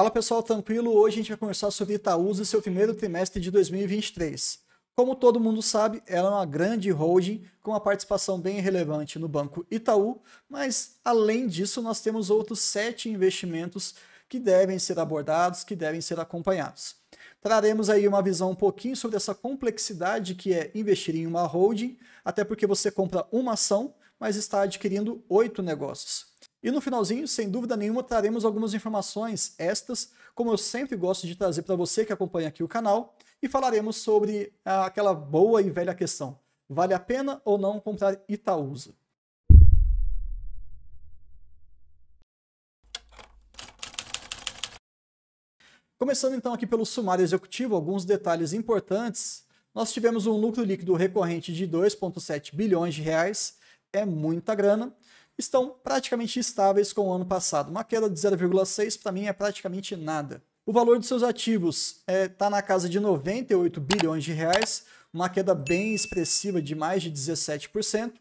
Fala pessoal, tranquilo? Hoje a gente vai conversar sobre Itaúsa e seu primeiro trimestre de 2023. Como todo mundo sabe, ela é uma grande holding com uma participação bem relevante no Banco Itaú, mas além disso nós temos outros 7 investimentos que devem ser abordados, que devem ser acompanhados. Traremos aí uma visão um pouquinho sobre essa complexidade que é investir em uma holding, até porque você compra uma ação, mas está adquirindo 8 negócios. E no finalzinho, sem dúvida nenhuma, traremos algumas informações extras, como eu sempre gosto de trazer para você que acompanha aqui o canal, e falaremos sobre aquela boa e velha questão: vale a pena ou não comprar Itaúsa? Começando então aqui pelo sumário executivo, alguns detalhes importantes. Nós tivemos um lucro líquido recorrente de 2,7 bilhões de reais, é muita grana. Estão praticamente estáveis com o ano passado. Uma queda de 0,6 para mim é praticamente nada. O valor dos seus ativos está na casa de 98 bilhões de reais, uma queda bem expressiva de mais de 17%.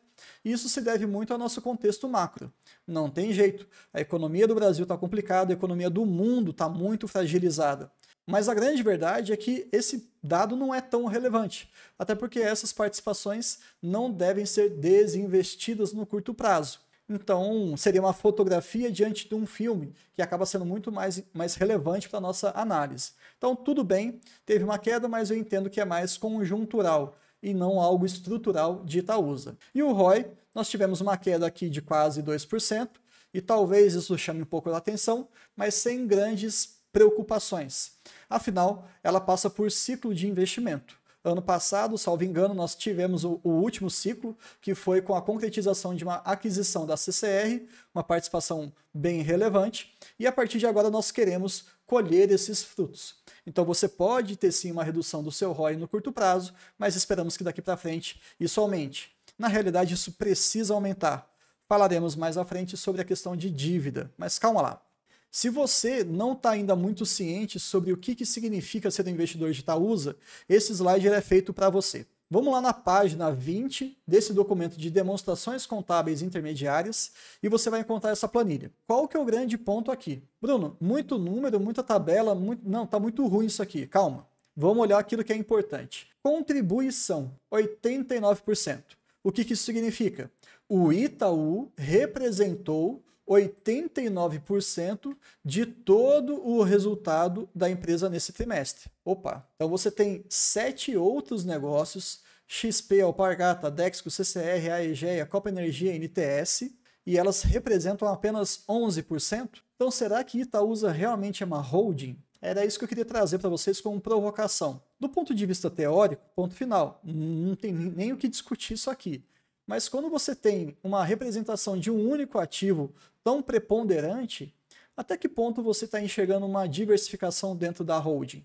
E isso se deve muito ao nosso contexto macro. Não tem jeito. A economia do Brasil está complicada, a economia do mundo está muito fragilizada. Mas a grande verdade é que esse dado não é tão relevante, até porque essas participações não devem ser desinvestidas no curto prazo. Então, seria uma fotografia diante de um filme, que acaba sendo muito mais relevante para a nossa análise. Então, tudo bem, teve uma queda, mas eu entendo que é mais conjuntural e não algo estrutural de Itaúsa. E o ROI, nós tivemos uma queda aqui de quase 2%, e talvez isso chame um pouco a atenção, mas sem grandes preocupações. Afinal, ela passa por ciclo de investimento. Ano passado, salvo engano, nós tivemos o último ciclo, que foi com a concretização de uma aquisição da CCR, uma participação bem relevante, e a partir de agora nós queremos colher esses frutos. Então você pode ter sim uma redução do seu ROI no curto prazo, mas esperamos que daqui para frente isso aumente. Na realidade, isso precisa aumentar. Falaremos mais à frente sobre a questão de dívida, mas calma lá. Se você não está ainda muito ciente sobre o que significa ser um investidor de Itaúsa, esse slide é feito para você. Vamos lá na página 20 desse documento de demonstrações contábeis intermediárias e você vai encontrar essa planilha. Qual que é o grande ponto aqui? Bruno, muito número, muita tabela, não, está muito ruim isso aqui, calma. Vamos olhar aquilo que é importante. Contribuição, 89%. O que isso significa? O Itaú representou 89% de todo o resultado da empresa nesse trimestre. Opa, então você tem 7 outros negócios, XP, Alpargata, Dexco, CCR, Aegea, Copa Energia, NTS, e elas representam apenas 11%? Então será que Itaúsa realmente é uma holding? Era isso que eu queria trazer para vocês como provocação. Do ponto de vista teórico, ponto final, não tem nem o que discutir isso aqui. Mas quando você tem uma representação de um único ativo tão preponderante, até que ponto você está enxergando uma diversificação dentro da holding?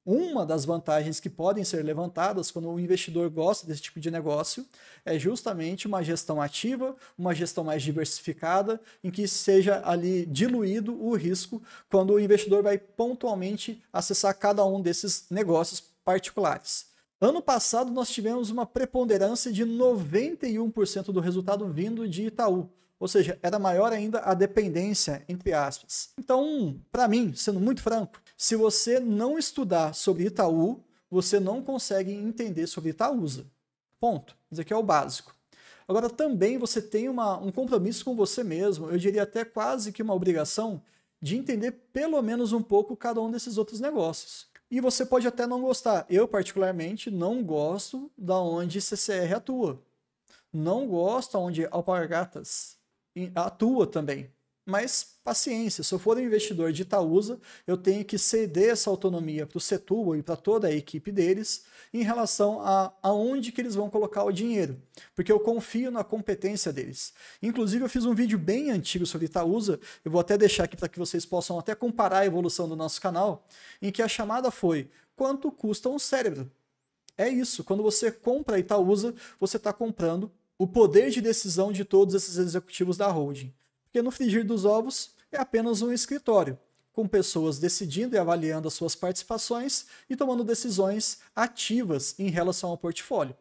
Uma das vantagens que podem ser levantadas quando o investidor gosta desse tipo de negócio é justamente uma gestão ativa, uma gestão mais diversificada, em que seja ali diluído o risco quando o investidor vai pontualmente acessar cada um desses negócios particulares. Ano passado nós tivemos uma preponderância de 91% do resultado vindo de Itaú, ou seja, era maior ainda a dependência, entre aspas. Então, para mim, sendo muito franco, se você não estudar sobre Itaú, você não consegue entender sobre Itaúsa. Ponto. Isso aqui é o básico. Agora, também você tem um compromisso com você mesmo, eu diria até quase que uma obrigação, de entender pelo menos um pouco cada um desses outros negócios. E você pode até não gostar. Eu, particularmente, não gosto da onde CCR atua. Não gosto onde Alpargatas atua também. Mas, paciência, se eu for um investidor de Itaúsa, eu tenho que ceder essa autonomia para o Setúbal e para toda a equipe deles em relação a onde que eles vão colocar o dinheiro, porque eu confio na competência deles. Inclusive, eu fiz um vídeo bem antigo sobre Itaúsa, eu vou até deixar aqui para que vocês possam até comparar a evolução do nosso canal, em que a chamada foi: quanto custa um cérebro? É isso, quando você compra Itaúsa, você está comprando o poder de decisão de todos esses executivos da holding. Porque no frigir dos ovos é apenas um escritório, com pessoas decidindo e avaliando as suas participações e tomando decisões ativas em relação ao portfólio.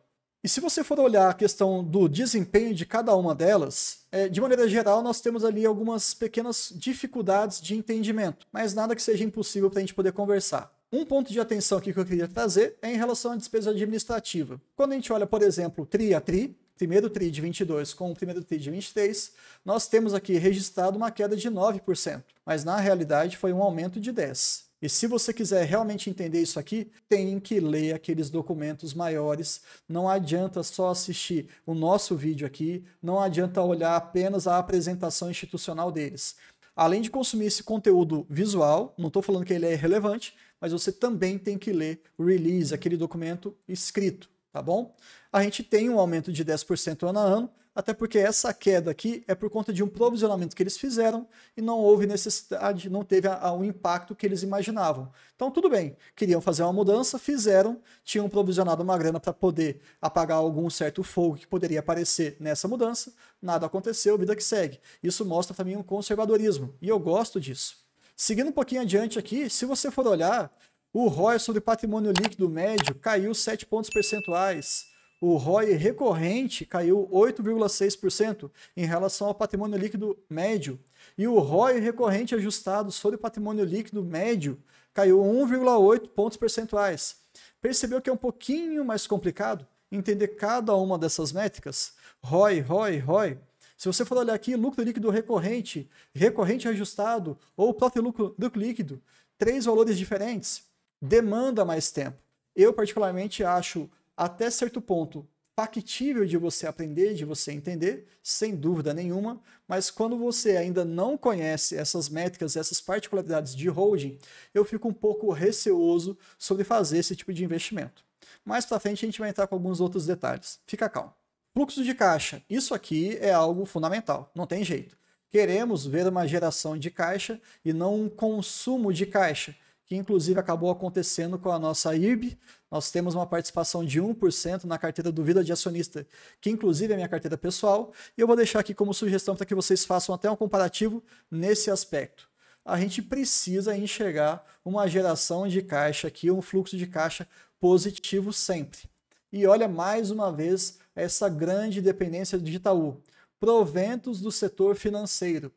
E se você for olhar a questão do desempenho de cada uma delas, de maneira geral, nós temos ali algumas pequenas dificuldades de entendimento, mas nada que seja impossível para a gente poder conversar. Um ponto de atenção aqui que eu queria trazer é em relação à despesa administrativa. Quando a gente olha, por exemplo, TRI a TRI, primeiro TRI de 22 com o primeiro TRI de 23, nós temos aqui registrado uma queda de 9%, mas na realidade foi um aumento de 10%. E se você quiser realmente entender isso aqui, tem que ler aqueles documentos maiores. Não adianta só assistir o nosso vídeo aqui, não adianta olhar apenas a apresentação institucional deles. Além de consumir esse conteúdo visual, não estou falando que ele é irrelevante, mas você também tem que ler o release, aquele documento escrito, tá bom? A gente tem um aumento de 10% ano a ano, até porque essa queda aqui é por conta de um provisionamento que eles fizeram e não houve necessidade, não teve o impacto que eles imaginavam. Então tudo bem, queriam fazer uma mudança, fizeram, tinham provisionado uma grana para poder apagar algum certo fogo que poderia aparecer nessa mudança, nada aconteceu, vida que segue. Isso mostra também um conservadorismo, e eu gosto disso. Seguindo um pouquinho adiante aqui, se você for olhar, o ROI sobre patrimônio líquido médio caiu 7 pontos percentuais. O ROI recorrente caiu 8,6% em relação ao patrimônio líquido médio. E o ROI recorrente ajustado sobre patrimônio líquido médio caiu 1,8 pontos percentuais. Percebeu que é um pouquinho mais complicado entender cada uma dessas métricas? ROI, ROI, ROI. Se você for olhar aqui, lucro líquido recorrente, recorrente ajustado ou próprio lucro líquido, 3 valores diferentes, demanda mais tempo. Eu particularmente acho até certo ponto factível de você aprender, de você entender, sem dúvida nenhuma, mas quando você ainda não conhece essas métricas, essas particularidades de holding, eu fico um pouco receoso sobre fazer esse tipo de investimento. Mais para frente a gente vai entrar com alguns outros detalhes. Fica calmo. Fluxo de caixa. Isso aqui é algo fundamental, não tem jeito. Queremos ver uma geração de caixa e não um consumo de caixa, que inclusive acabou acontecendo com a nossa IRB. Nós temos uma participação de 1% na carteira do Vida de Acionista, que inclusive é minha carteira pessoal, e eu vou deixar aqui como sugestão para que vocês façam até um comparativo nesse aspecto. A gente precisa enxergar uma geração de caixa aqui, um fluxo de caixa positivo sempre. E olha mais uma vez essa grande dependência de Itaú. Proventos do setor financeiro,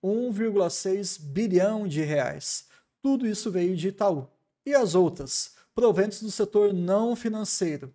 1,6 bilhão de reais. Tudo isso veio de Itaú. E as outras? Proventos do setor não financeiro,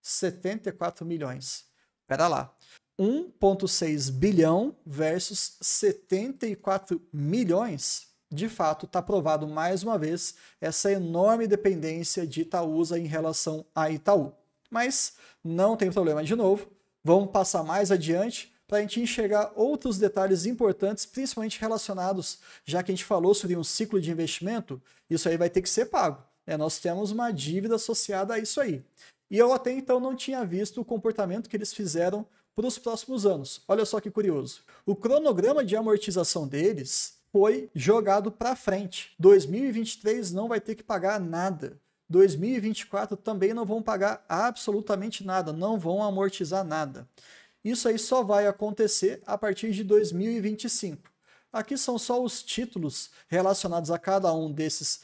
74 milhões. Espera lá. 1,6 bilhão versus 74 milhões? De fato, está provado mais uma vez essa enorme dependência de Itaúsa em relação a Itaú. Mas não tem problema de novo. Vamos passar mais adiante para a gente enxergar outros detalhes importantes, principalmente relacionados, já que a gente falou sobre um ciclo de investimento, isso aí vai ter que ser pago. Nós temos uma dívida associada a isso aí. E eu até então não tinha visto o comportamento que eles fizeram para os próximos anos. Olha só que curioso. O cronograma de amortização deles foi jogado para frente. 2023 não vai ter que pagar nada. 2024 também não vão pagar absolutamente nada, não vão amortizar nada. Isso aí só vai acontecer a partir de 2025. Aqui são só os títulos relacionados a cada um desses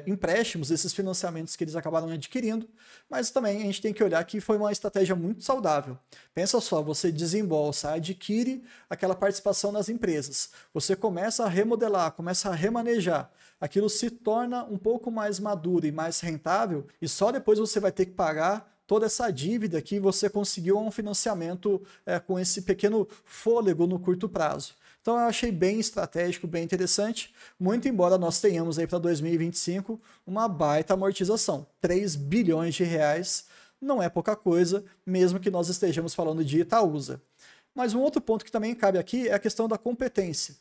empréstimos, esses financiamentos que eles acabaram adquirindo, mas também a gente tem que olhar que foi uma estratégia muito saudável. Pensa só, você desembolsa, adquire aquela participação nas empresas, você começa a remodelar, começa a remanejar, aquilo se torna um pouco mais maduro e mais rentável, e só depois você vai ter que pagar toda essa dívida que você conseguiu um financiamento com esse pequeno fôlego no curto prazo. Então eu achei bem estratégico, bem interessante, muito embora nós tenhamos aí para 2025 uma baita amortização. 3 bilhões de reais não é pouca coisa, mesmo que nós estejamos falando de Itaúsa. Mas um outro ponto que também cabe aqui é a questão da competência.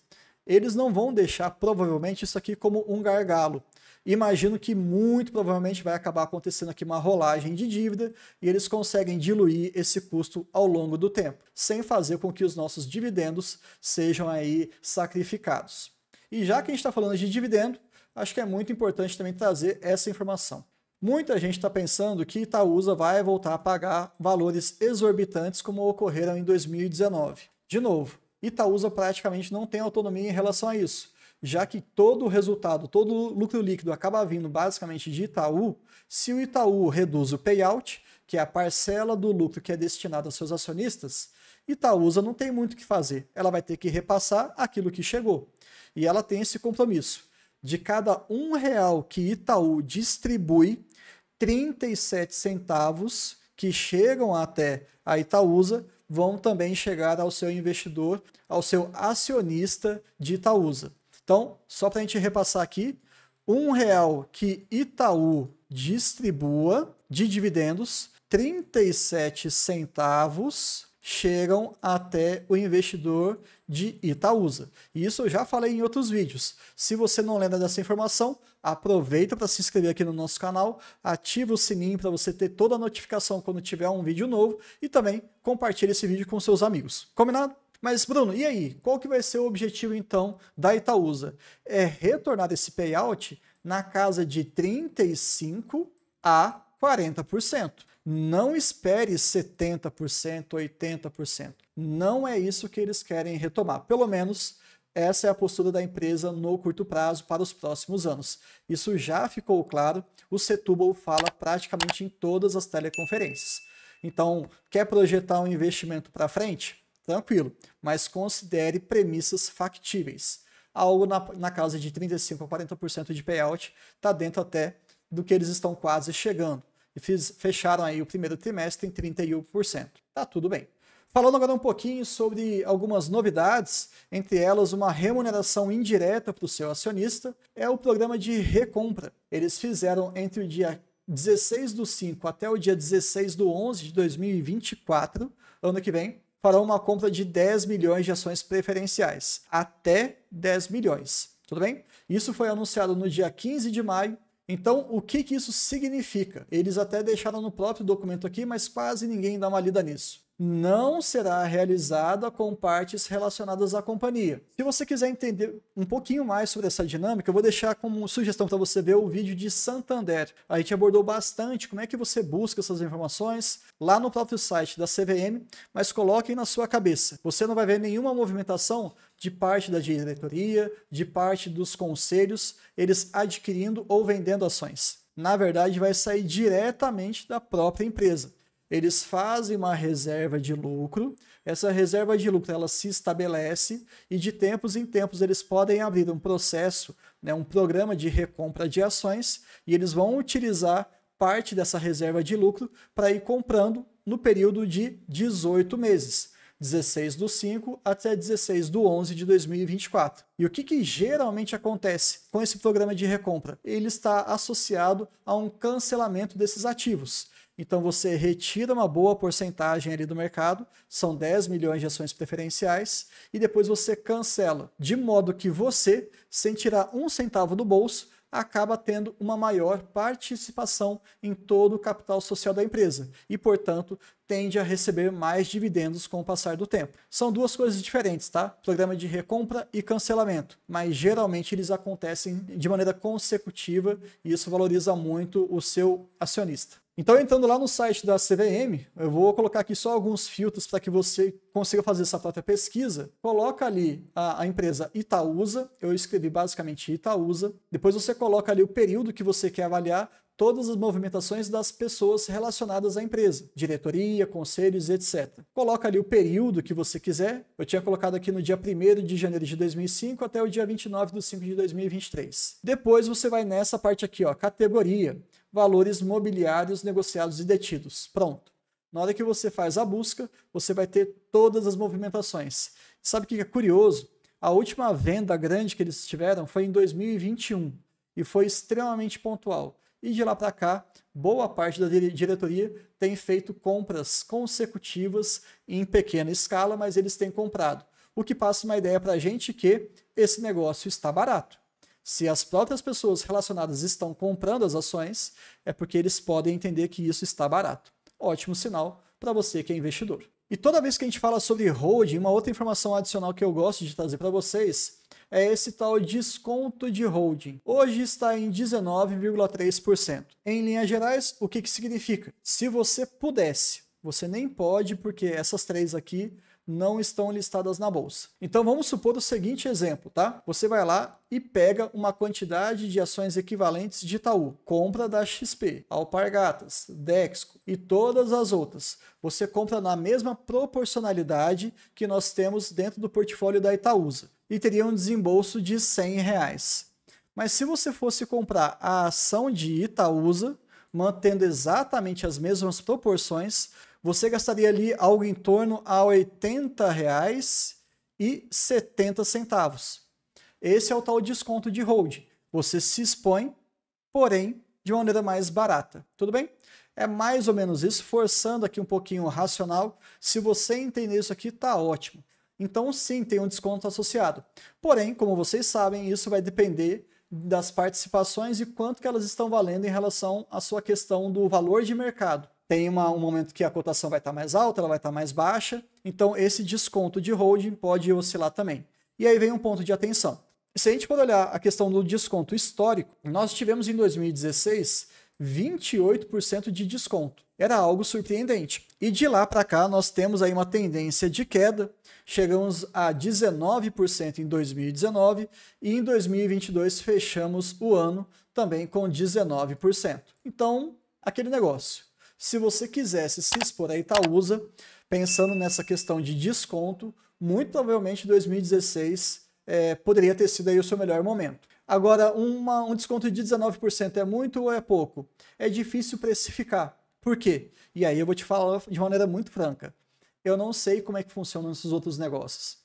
Eles não vão deixar provavelmente isso aqui como um gargalo. Imagino que muito provavelmente vai acabar acontecendo aqui uma rolagem de dívida e eles conseguem diluir esse custo ao longo do tempo, sem fazer com que os nossos dividendos sejam aí sacrificados. E já que a gente está falando de dividendo, acho que é muito importante também trazer essa informação. Muita gente está pensando que Itaúsa vai voltar a pagar valores exorbitantes como ocorreram em 2019. De novo, Itaúsa praticamente não tem autonomia em relação a isso. já que todo o resultado, todo o lucro líquido acaba vindo basicamente de Itaú, se o Itaú reduz o payout, que é a parcela do lucro que é destinado aos seus acionistas, Itaúsa não tem muito o que fazer. Ela vai ter que repassar aquilo que chegou. E ela tem esse compromisso. De cada R$ 1 que Itaú distribui, 37 centavos que chegam até a Itaúsa vão também chegar ao seu investidor, ao seu acionista de Itaúsa. Então, só para a gente repassar aqui, R$ 1 que Itaú distribua de dividendos, 37 centavos chegam até o investidor de Itaúsa. E isso eu já falei em outros vídeos. Se você não lembra dessa informação, aproveita para se inscrever aqui no nosso canal, ativa o sininho para você ter toda a notificação quando tiver um vídeo novo e também compartilhe esse vídeo com seus amigos. Combinado? Mas, Bruno, e aí? Qual que vai ser o objetivo, então, da Itaúsa? É retornar esse payout na casa de 35% a 40%. Não espere 70%, 80%. Não é isso que eles querem retomar. Pelo menos essa é a postura da empresa no curto prazo para os próximos anos. Isso já ficou claro, o Setúbal fala praticamente em todas as teleconferências. Então, quer projetar um investimento para frente? Tranquilo, mas considere premissas factíveis. Algo na casa de 35% a 40% de payout está dentro até do que eles estão quase chegando. E fecharam aí o primeiro trimestre em 31%. Tá tudo bem. Falando agora um pouquinho sobre algumas novidades, entre elas uma remuneração indireta para o seu acionista, é o programa de recompra. Eles fizeram entre o dia 16/5 até o dia 16/11 de 2024, ano que vem, farão uma compra de 10 milhões de ações preferenciais, até 10 milhões, tudo bem? Isso foi anunciado no dia 15 de maio, então o que isso significa? Eles até deixaram no próprio documento aqui, mas quase ninguém dá uma lida nisso. Não será realizada com partes relacionadas à companhia. Se você quiser entender um pouquinho mais sobre essa dinâmica, eu vou deixar como sugestão para você ver o vídeo de Santander. A gente abordou bastante como é que você busca essas informações lá no próprio site da CVM, mas coloquem na sua cabeça. Você não vai ver nenhuma movimentação de parte da diretoria, de parte dos conselhos, eles adquirindo ou vendendo ações. Na verdade, vai sair diretamente da própria empresa. Eles fazem uma reserva de lucro, essa reserva de lucro ela se estabelece e de tempos em tempos eles podem abrir um processo, um programa de recompra de ações e eles vão utilizar parte dessa reserva de lucro para ir comprando no período de 18 meses. 16/5 até 16/11 de 2024. E o que geralmente acontece com esse programa de recompra? Ele está associado a um cancelamento desses ativos. Então você retira uma boa porcentagem ali do mercado, são 10 milhões de ações preferenciais, e depois você cancela, de modo que você, sem tirar um centavo do bolso, acaba tendo uma maior participação em todo o capital social da empresa e, portanto, tende a receber mais dividendos com o passar do tempo. São duas coisas diferentes, tá? Programa de recompra e cancelamento, mas geralmente eles acontecem de maneira consecutiva e isso valoriza muito o seu acionista. Então, entrando lá no site da CVM, eu vou colocar aqui só alguns filtros para que você consiga fazer essa própria pesquisa. Coloca ali a empresa Itaúsa, eu escrevi basicamente Itaúsa. Depois você coloca ali o período que você quer avaliar todas as movimentações das pessoas relacionadas à empresa, diretoria, conselhos, etc. Coloca ali o período que você quiser. Eu tinha colocado aqui no dia 1º de janeiro de 2005 até o dia 29/5 de 2023. Depois você vai nessa parte aqui, ó, categoria, valores mobiliários negociados e detidos. Pronto. Na hora que você faz a busca, você vai ter todas as movimentações. Sabe o que é curioso? A última venda grande que eles tiveram foi em 2021 e foi extremamente pontual. E de lá para cá, boa parte da diretoria tem feito compras consecutivas em pequena escala, mas eles têm comprado. O que passa uma ideia para a gente que esse negócio está barato. Se as próprias pessoas relacionadas estão comprando as ações, é porque eles podem entender que isso está barato. Ótimo sinal para você que é investidor. E toda vez que a gente fala sobre holding, uma outra informação adicional que eu gosto de trazer para vocês é esse tal desconto de holding. Hoje está em 19,3%. Em linhas gerais, o que significa? Se você pudesse, você nem pode, porque essas três aqui não estão listadas na bolsa. Então vamos supor o seguinte exemplo, tá? Você vai lá e pega uma quantidade de ações equivalentes de Itaú, compra da XP, Alpargatas, Dexco e todas as outras. Você compra na mesma proporcionalidade que nós temos dentro do portfólio da Itaúsa e teria um desembolso de R$100. Mas se você fosse comprar a ação de Itaúsa, mantendo exatamente as mesmas proporções, você gastaria ali algo em torno a R$80,70. Esse é o tal desconto de hold. Você se expõe, porém, de uma maneira mais barata. Tudo bem? É mais ou menos isso, forçando aqui um pouquinho o racional. Se você entender isso aqui, tá ótimo. Então, sim, tem um desconto associado. Porém, como vocês sabem, isso vai depender das participações e quanto que elas estão valendo em relação à sua questão do valor de mercado. Tem um momento que a cotação vai estar mais alta, ela vai estar mais baixa, então esse desconto de holding pode oscilar também. E aí vem um ponto de atenção. Se a gente for olhar a questão do desconto histórico, nós tivemos em 2016 28% de desconto. Era algo surpreendente. E de lá para cá nós temos aí uma tendência de queda. Chegamos a 19% em 2019 e em 2022 fechamos o ano também com 19%. Então, aquele negócio. Se você quisesse se expor a Itaúsa, pensando nessa questão de desconto, muito provavelmente 2016 poderia ter sido aí o seu melhor momento. Agora, um desconto de 19% é muito ou é pouco? É difícil precificar. Por quê? E aí eu vou te falar de maneira muito franca. Eu não sei como é que funcionam esses outros negócios.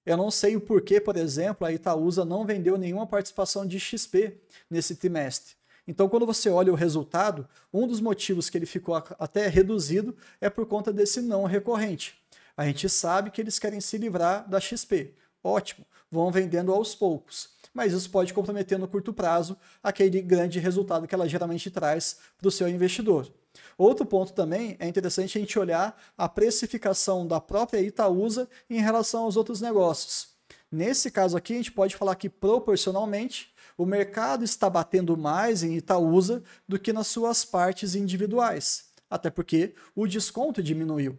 Eu não sei o porquê, por exemplo, a Itaúsa não vendeu nenhuma participação de XP nesse trimestre. Então, quando você olha o resultado, um dos motivos que ele ficou até reduzido é por conta desse não recorrente. A gente sabe que eles querem se livrar da XP. Ótimo, vão vendendo aos poucos. Mas isso pode comprometer no curto prazo aquele grande resultado que ela geralmente traz para o seu investidor. Outro ponto também é interessante a gente olhar a precificação da própria Itaúsa em relação aos outros negócios. Nesse caso aqui, a gente pode falar que proporcionalmente o mercado está batendo mais em Itaúsa do que nas suas partes individuais, até porque o desconto diminuiu.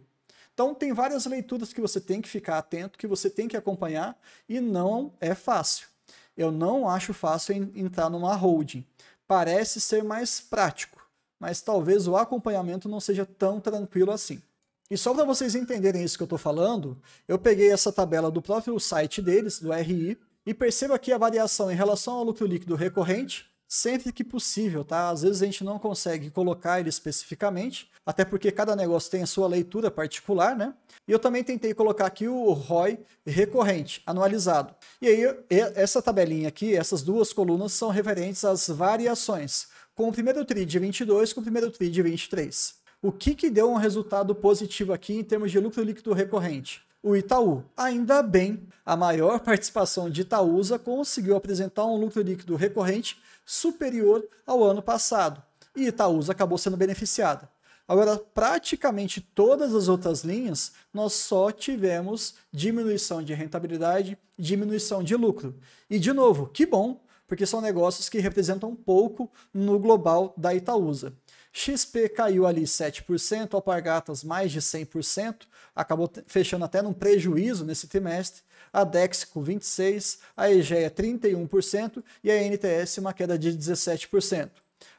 Então tem várias leituras que você tem que ficar atento, que você tem que acompanhar e não é fácil. Eu não acho fácil entrar numa holding. Parece ser mais prático, mas talvez o acompanhamento não seja tão tranquilo assim. E só para vocês entenderem isso que eu estou falando, eu peguei essa tabela do próprio site deles, do RI, e perceba aqui a variação em relação ao lucro líquido recorrente, sempre que possível, tá? Às vezes a gente não consegue colocar ele especificamente, até porque cada negócio tem a sua leitura particular, né? E eu também tentei colocar aqui o ROI recorrente, anualizado. E aí, essa tabelinha aqui, essas duas colunas são referentes às variações, com o primeiro TRI de 22 com o primeiro TRI de 23. O que deu um resultado positivo aqui em termos de lucro líquido recorrente? O Itaú. Ainda bem, a maior participação de Itaúsa conseguiu apresentar um lucro líquido recorrente superior ao ano passado. E Itaúsa acabou sendo beneficiada. Agora, praticamente todas as outras linhas, nós só tivemos diminuição de rentabilidade, diminuição de lucro. E, de novo, que bom, porque são negócios que representam pouco no global da Itaúsa. XP caiu ali 7%, Alpargatas mais de 100%, acabou fechando até num prejuízo nesse trimestre, a Dexco 26%, a Egea 31% e a NTS uma queda de 17%.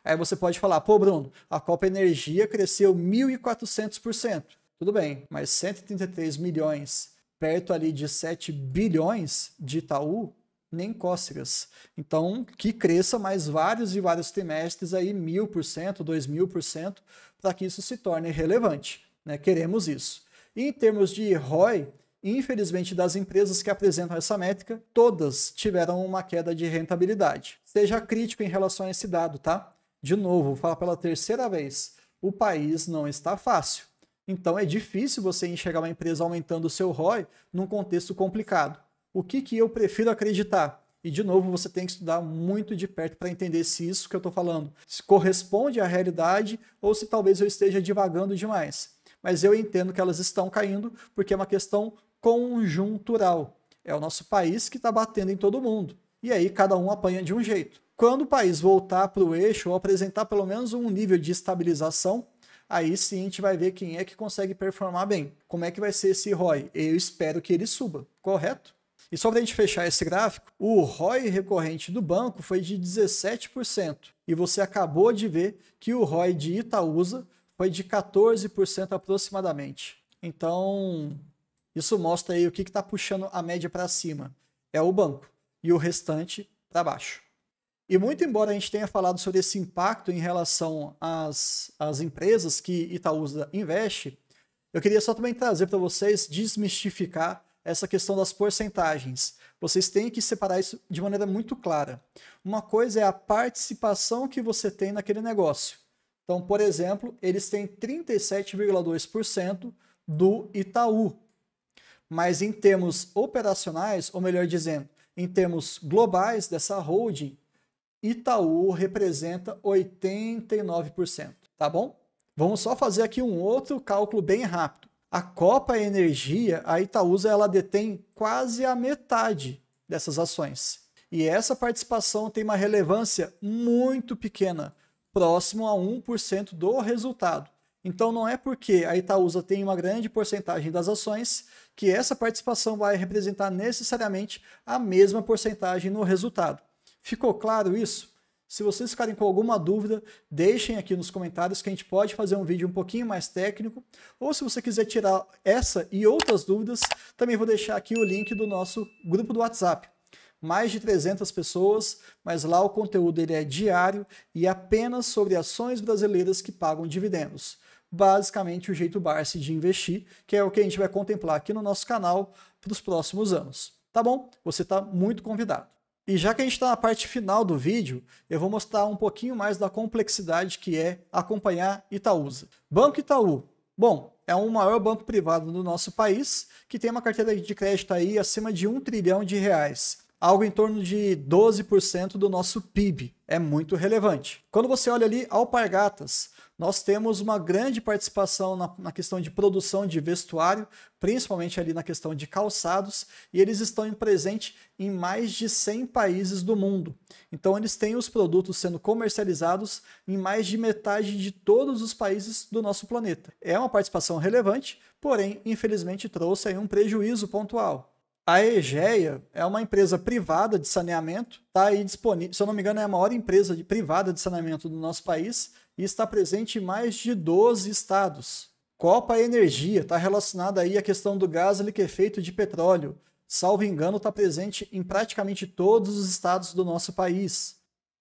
Aí você pode falar, pô Bruno, a Copa Energia cresceu 1.400%. Tudo bem, mas 133 milhões perto ali de 7 bilhões de Itaú, nem cócegas. Então, que cresça mais vários e vários trimestres aí, 1.000%, 2.000%, para que isso se torne relevante, né? Queremos isso. E em termos de ROI, infelizmente, das empresas que apresentam essa métrica, todas tiveram uma queda de rentabilidade. Seja crítico em relação a esse dado, tá? De novo, vou falar pela terceira vez, o país não está fácil. Então, é difícil você enxergar uma empresa aumentando o seu ROI num contexto complicado. O que eu prefiro acreditar? E, de novo, você tem que estudar muito de perto para entender se isso que eu estou falando se corresponde à realidade ou se talvez eu esteja divagando demais. Mas eu entendo que elas estão caindo porque é uma questão conjuntural. É o nosso país que está batendo em todo mundo. E aí cada um apanha de um jeito. Quando o país voltar para o eixo ou apresentar pelo menos um nível de estabilização, aí sim a gente vai ver quem é que consegue performar bem. Como é que vai ser esse ROI? Eu espero que ele suba, correto? E só para a gente fechar esse gráfico, o ROI recorrente do banco foi de 17%. E você acabou de ver que o ROI de Itaúsa foi de 14% aproximadamente. Então, isso mostra aí o que está puxando a média para cima. É o banco. E o restante para baixo. E muito embora a gente tenha falado sobre esse impacto em relação às empresas que Itaúsa investe, eu queria só também trazer para vocês, desmistificar essa questão das porcentagens. Vocês têm que separar isso de maneira muito clara. Uma coisa é a participação que você tem naquele negócio. Então, por exemplo, eles têm 37,2% do Itaú. Mas em termos operacionais, ou melhor dizendo, em termos globais dessa holding, Itaú representa 89%, tá bom? Vamos só fazer aqui um outro cálculo bem rápido. A Copa Energia, a Itaúsa, ela detém quase a metade dessas ações. E essa participação tem uma relevância muito pequena, próximo a 1% do resultado. Então não é porque a Itaúsa tem uma grande porcentagem das ações que essa participação vai representar necessariamente a mesma porcentagem no resultado. Ficou claro isso? Se vocês ficarem com alguma dúvida, deixem aqui nos comentários que a gente pode fazer um vídeo um pouquinho mais técnico. Ou se você quiser tirar essa e outras dúvidas, também vou deixar aqui o link do nosso grupo do WhatsApp. Mais de 300 pessoas, mas lá o conteúdo ele é diário e apenas sobre ações brasileiras que pagam dividendos. Basicamente o jeito Barsi de investir, que é o que a gente vai contemplar aqui no nosso canal para os próximos anos. Tá bom? Você está muito convidado. E já que a gente está na parte final do vídeo, eu vou mostrar um pouquinho mais da complexidade que é acompanhar Itaúsa. Banco Itaú. Bom, é o maior banco privado do nosso país, que tem uma carteira de crédito aí acima de R$1 trilhão. Algo em torno de 12% do nosso PIB. É muito relevante. Quando você olha ali Alpargatas, nós temos uma grande participação na questão de produção de vestuário, principalmente ali na questão de calçados, e eles estão presentes em mais de 100 países do mundo. Então eles têm os produtos sendo comercializados em mais de metade de todos os países do nosso planeta. É uma participação relevante, porém, infelizmente, trouxe aí um prejuízo pontual. A Egeia é uma empresa privada de saneamento, está aí disponível, se eu não me engano, é a maior empresa privada de saneamento do nosso país e está presente em mais de 12 estados. Copa Energia está relacionada aí à questão do gás liquefeito de petróleo. Salvo engano, está presente em praticamente todos os estados do nosso país.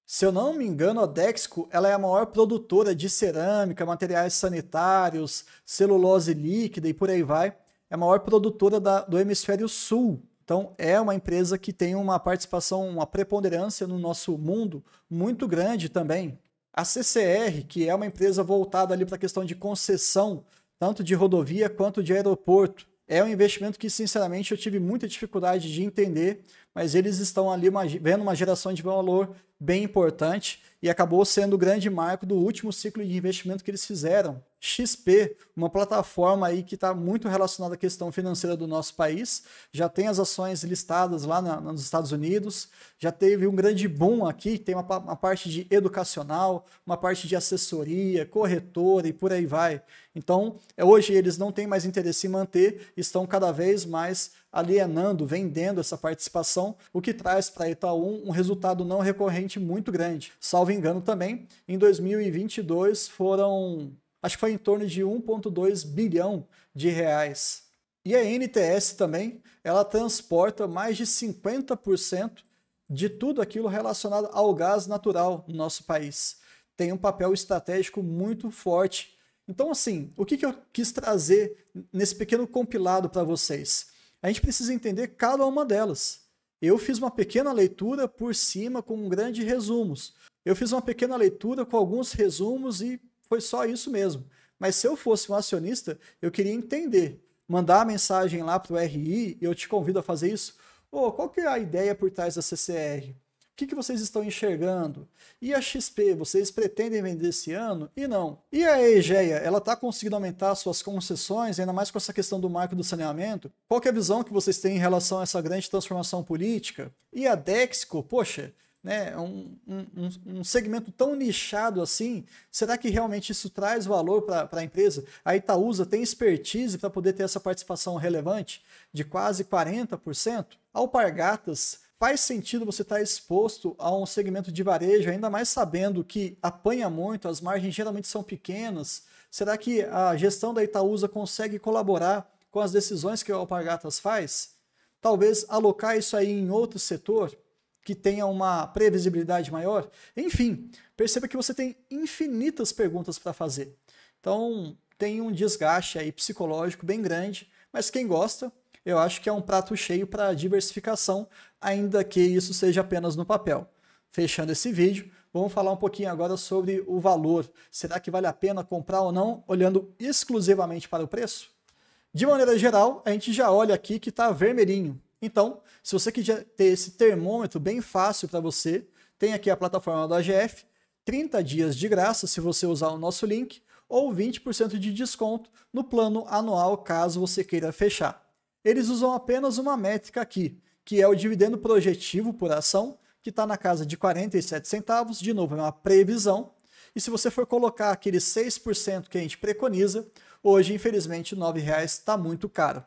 Se eu não me engano, a Dexco ela é a maior produtora de cerâmica, materiais sanitários, celulose líquida e por aí vai. É a maior produtora do hemisfério sul. Então, é uma empresa que tem uma participação, uma preponderância no nosso mundo muito grande também. A CCR, que é uma empresa voltada ali para a questão de concessão, tanto de rodovia quanto de aeroporto, é um investimento que, sinceramente, eu tive muita dificuldade de entender, mas eles estão ali vendo uma geração de valor bem importante e acabou sendo o grande marco do último ciclo de investimento que eles fizeram. XP, uma plataforma aí que está muito relacionada à questão financeira do nosso país, já tem as ações listadas lá nos Estados Unidos, já teve um grande boom aqui, tem uma parte de educacional, uma parte de assessoria, corretora e por aí vai. Então, hoje eles não têm mais interesse em manter, estão cada vez mais alienando, vendendo essa participação, o que traz para a Itaú um resultado não recorrente muito grande. Salvo engano também, em 2022 foram, acho que foi em torno de 1,2 bilhão de reais. E a NTS também, ela transporta mais de 50% de tudo aquilo relacionado ao gás natural no nosso país. Tem um papel estratégico muito forte. Então, assim, o que eu quis trazer nesse pequeno compilado para vocês? A gente precisa entender cada uma delas. Eu fiz uma pequena leitura por cima com grandes resumos. Eu fiz uma pequena leitura com alguns resumos e foi só isso mesmo. Mas se eu fosse um acionista, eu queria entender. Mandar a mensagem lá para o RI, e eu te convido a fazer isso. Qual que é a ideia por trás da CCR? O que vocês estão enxergando? E a XP, vocês pretendem vender esse ano? E não. E a Egeia, ela está conseguindo aumentar suas concessões, ainda mais com essa questão do marco do saneamento? Qual que é a visão que vocês têm em relação a essa grande transformação política? E a Dexco, poxa, né, um segmento tão nichado assim, será que realmente isso traz valor para a empresa? A Itaúsa tem expertise para poder ter essa participação relevante de quase 40%? A Alpargatas, faz sentido você estar exposto a um segmento de varejo, ainda mais sabendo que apanha muito, as margens geralmente são pequenas? Será que a gestão da Itaúsa consegue colaborar com as decisões que a Alpargatas faz? Talvez alocar isso aí em outro setor que tenha uma previsibilidade maior? Enfim, perceba que você tem infinitas perguntas para fazer. Então, tem um desgaste aí psicológico bem grande, mas quem gosta, eu acho que é um prato cheio para diversificação, ainda que isso seja apenas no papel. Fechando esse vídeo, vamos falar um pouquinho agora sobre o valor. Será que vale a pena comprar ou não, olhando exclusivamente para o preço? De maneira geral, a gente já olha aqui que está vermelhinho. Então, se você quiser ter esse termômetro bem fácil para você, tem aqui a plataforma do AGF, 30 dias de graça se você usar o nosso link, ou 20% de desconto no plano anual caso você queira fechar. Eles usam apenas uma métrica aqui, que é o dividendo projetivo por ação, que está na casa de 47 centavos, de novo é uma previsão, e se você for colocar aqueles 6% que a gente preconiza, hoje infelizmente R$ 9,00 está muito caro.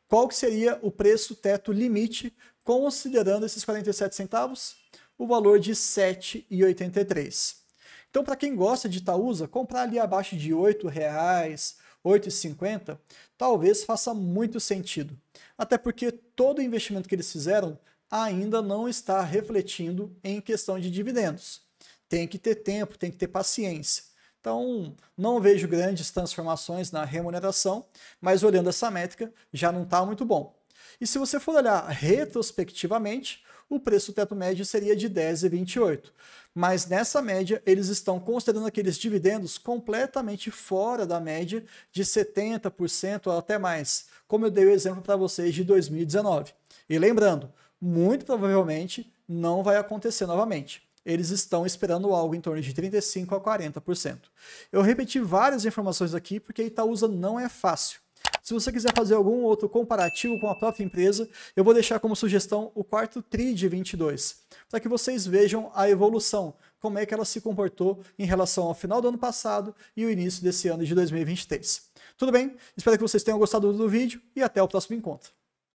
Qual que seria o preço teto limite, considerando esses 47 centavos? O valor de R$ 7,83. Então, para quem gosta de Itaúsa, comprar ali abaixo de R$ 8,00, R$ 8,50, talvez faça muito sentido. Até porque todo o investimento que eles fizeram ainda não está refletindo em questão de dividendos. Tem que ter tempo, tem que ter paciência. Então, não vejo grandes transformações na remuneração, mas olhando essa métrica, já não está muito bom. E se você for olhar retrospectivamente, o preço teto médio seria de R$ 10,28. Mas nessa média, eles estão considerando aqueles dividendos completamente fora da média de 70% ou até mais, como eu dei o exemplo para vocês de 2019. E lembrando, muito provavelmente não vai acontecer novamente. Eles estão esperando algo em torno de 35% a 40%. Eu repeti várias informações aqui porque a Itaúsa não é fácil. Se você quiser fazer algum outro comparativo com a própria empresa, eu vou deixar como sugestão o quarto TRI de 22, para que vocês vejam a evolução, como é que ela se comportou em relação ao final do ano passado e o início desse ano de 2023. Tudo bem? Espero que vocês tenham gostado do vídeo e até o próximo encontro.